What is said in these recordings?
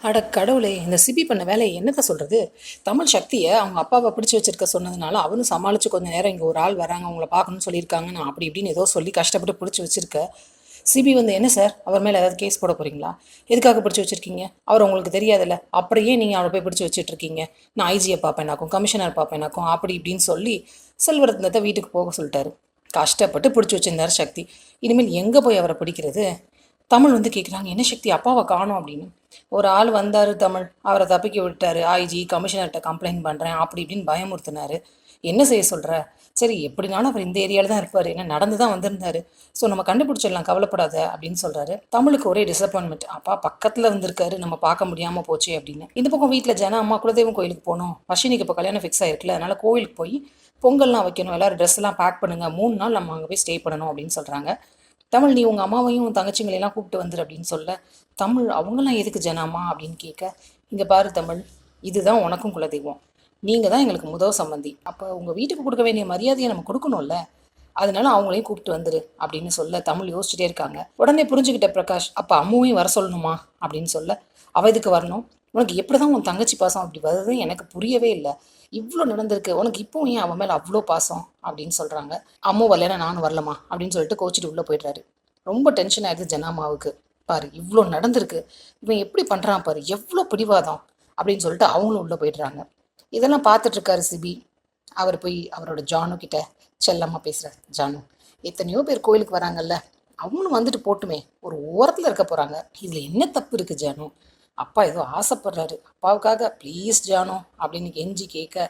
அட கடவுளே! இந்த சிபி பண்ண வேலைய என்னத்த சொல்றது? தமிழ் சக்திய அவங்க அப்பாவ பிடிச்சு வச்சிருக்க சொன்னதுனால, அவனும் சமாளிச்சு கொஞ்ச நேரம் இங்க ஒரு ஆள் வராங்க, உங்கள பார்க்கணும்னு சொல்லியிருக்காங்க. நான் அப்படி இப்படின்னு ஏதோ சொல்லி கஷ்டப்பட்டு பிடிச்சு வச்சிருக்க. சிபி வந்து என்ன சார்? அவர் மேல ஏதாவது கேஸ் போட போறீங்களா? எதுக்காக பிடிச்சு வச்சிருக்கீங்க? அவர் உங்களுக்கு தெரியாதுல்ல. அப்புறம் ஏன் நீங்க அவர போய் பிடிச்சு வச்சுட்டுருக்கீங்க? நான் ஐஜிய பார்ப்பேனாக்கும், கமிஷனர் பார்ப்பேனாக்கும், அப்படி இப்படின்னு சொல்லி செல்வரத்னத்த வீட்டுக்கு போக சொல்ட்டாரு. கஷ்டப்பட்டு பிடிச்சு வச்சிருந்தாரு சக்தி. இனிமேல் எங்க போய் அவர பிடிக்கிறது? தமிழ் வந்து கேட்குறாங்க, என்ன சக்தி அப்பாவை காணோம் அப்படின்னு. ஒரு ஆள் வந்தார் தமிழ், அவரை தப்பிக்க விட்டாரு. ஐஜி கமிஷனர்கிட்ட கம்ப்ளைண்ட் பண்ணுறேன் அப்படி இப்படின்னு பயமுறுத்தினாரு. என்ன செய்ய சொல்கிற? சரி எப்படினாலும் அவர் இந்த ஏரியாவில் தான் இருப்பார், என்ன நடந்து தான் வந்திருந்தாரு. ஸோ நம்ம கண்டுபிடிச்சிடலாம், கவலைப்படாத அப்படின்னு சொல்கிறாரு. தமிழுக்கு ஒரே டிசப்பாயின்மெண்ட், அப்பா பக்கத்தில் வந்திருக்காரு, நம்ம பார்க்க முடியாமல் போச்சு அப்படின்னு. இந்த பக்கம் வீட்டில் ஜன அம்மா குலதெய்வம் கோயிலுக்கு போகணும், அஸ்வினிக்கு இப்போ கல்யாணம் ஃபிக்ஸ் ஆயிருக்குல்ல, அதனால் கோவிலுக்கு போய் பொங்கல்லாம் வைக்கணும், எல்லோரும் ட்ரெஸ் எல்லாம் பேக் பண்ணுங்கள், 3 நாள் நம்ம அங்கே போய் ஸ்டே பண்ணணும் அப்படின்னு சொல்கிறாங்க. தமிழ், நீ உங்கள் அம்மாவையும் உன் தங்கச்சிங்களையெல்லாம் கூப்பிட்டு வந்துரு அப்படின்னு சொல்ல, தமிழ் அவங்களாம் எதுக்கு ஜனாமா அப்படின்னு கேட்க, இங்கே பாரு தமிழ், இதுதான் உனக்கும் குலதெய்வம், நீங்கள் தான் எங்களுக்கு முதல் சம்பந்தி, அப்போ உங்கள் வீட்டுக்கு கொடுக்க வேண்டிய மரியாதையை நம்ம கொடுக்கணும்ல, அதனால அவங்களையும் கூப்பிட்டு வந்துரு அப்படின்னு சொல்ல, தமிழ் யோசிச்சுட்டே இருக்காங்க. உடனே புரிஞ்சுக்கிட்ட பிரகாஷ், அப்போ அம்மாவையும் வர சொல்லணுமா அப்படின்னு சொல்ல, அவ இதுக்கு வரணும், உனக்கு எப்படி தான் உன் தங்கச்சி பாசம் அப்படி வருது எனக்கு புரியவே இல்லை, இவ்வளோ நடந்திருக்கு, உனக்கு இப்போவும் ஏன் அவன் மேலே அவ்வளோ பாசம் அப்படின்னு சொல்கிறாங்க. அம்மா வரலன்னா நானும் வரலமா அப்படின்னு சொல்லிட்டு கோச்சிட்டு உள்ளே போய்ட்றாரு. ரொம்ப டென்ஷன் ஆயிடுது ஜனாமாவுக்கு. பாரு இவ்வளோ நடந்திருக்கு, இவன் எப்படி பண்ணுறான் பாரு, எவ்வளோ பிடிவாதம் அப்படின்னு சொல்லிட்டு அவங்களும் உள்ளே போயிடுறாங்க. இதெல்லாம் பார்த்துட்டு இருக்காரு சிபி. அவர் போய் அவரோட ஜானு கிட்ட செல்லம்மா பேசுகிறார். ஜானு, எத்தனையோ பேர் கோயிலுக்கு வராங்கல்ல, அவங்களும் வந்துட்டு போட்டுமே, ஒரு ஓரத்தில் இருக்க போகிறாங்க, இதில் என்ன தப்பு இருக்குது ஜானு? அப்பா ஏதோ ஆசைப்படுறாரு, அப்பாவுக்காக ப்ளீஸ் ஜானு அப்படின்னு கெஞ்சி கேட்க,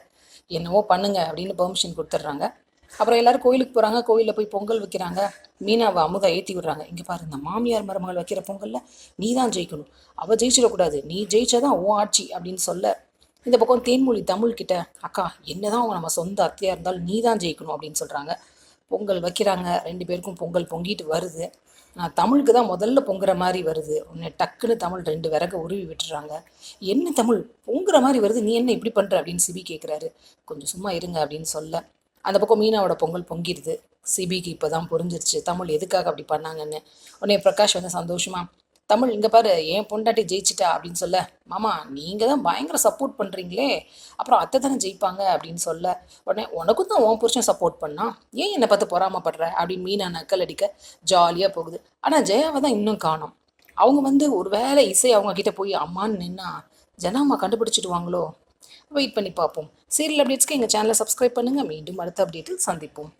என்னவோ பண்ணுங்க அப்படின்னு பெர்மிஷன் கொடுத்துட்றாங்க. அப்புறம் எல்லாரும் கோயிலுக்கு போகிறாங்க. கோயிலில் போய் பொங்கல் வைக்கிறாங்க. மீனாவை அமுதா ஏற்றி விடுறாங்க. இங்கே பாரு, இந்த மாமியார் மருமகள் வைக்கிற பொங்கலில் நீ தான் ஜெயிக்கணும், அவள் ஜெயிச்சிடக்கூடாது, நீ ஜெயிச்சாதான் ஓ ஆட்சி அப்படின்னு சொல்ல, இந்த பக்கம் தேன்மொழி தமிழ்கிட்ட, அக்கா என்னதான் அவங்க நம்ம சொந்த அத்தையாக இருந்தாலும் நீ தான் ஜெயிக்கணும் அப்படின்னு சொல்கிறாங்க. பொங்கல் வைக்கிறாங்க. 2 பேருக்கும் பொங்கல் பொங்கிட்டு வருது. நான் தமிழுக்கு தான் முதல்ல பொங்குற மாதிரி வருது. உன்னை டக்குன்னு தமிழ் 2 விறக உருவி விட்டுறாங்க. என்ன தமிழ் பொங்குற மாதிரி வருது, நீ என்ன இப்படி பண்ணுற அப்படின்னு சிபி கேட்குறாரு. கொஞ்சம் சும்மா இருங்க அப்படின்னு சொல்ல, அந்த பக்கம் மீனாவோட பொங்கல் பொங்கிடுது. சிபிக்கு இப்போ தான் புரிஞ்சிருச்சு தமிழ் எதுக்காக அப்படி பண்ணாங்கன்னு. உடனே பிரகாஷ் வந்து சந்தோஷமா, தமிழ் இங்கே பாரு என் பொண்டாட்டி ஜெயிச்சிட்டா அப்படின்னு சொல்ல, மாமா நீங்கள் தான் பயங்கர சப்போர்ட் பண்ணுறீங்களே, அப்புறம் அத்தை தானே ஜெயிப்பாங்க அப்படின்னு சொல்ல, உடனே உனக்கும் தான் உன் புருஷன் சப்போர்ட் பண்ணா, ஏன் என்னை பார்த்து பொறாமப்படுற அப்படின்னு மீனா நக்கல் அடிக்க ஜாலியாக போகுது. ஆனால் ஜெயாவை தான் இன்னும் காணோம். அவங்க வந்து ஒரு வேளை இசை அவங்க கிட்டே போய் அம்மான்னு நின்னா ஜனாம்மா கண்டுபிடிச்சிடுவாங்களோ? வெயிட் பண்ணி பார்ப்போம். சீரியல் அப்டேட்ஸ்க்கு எங்கள் சேனலை சப்ஸ்கிரைப் பண்ணுங்கள். மீண்டும் அடுத்த அப்டேட்டில் சந்திப்போம்.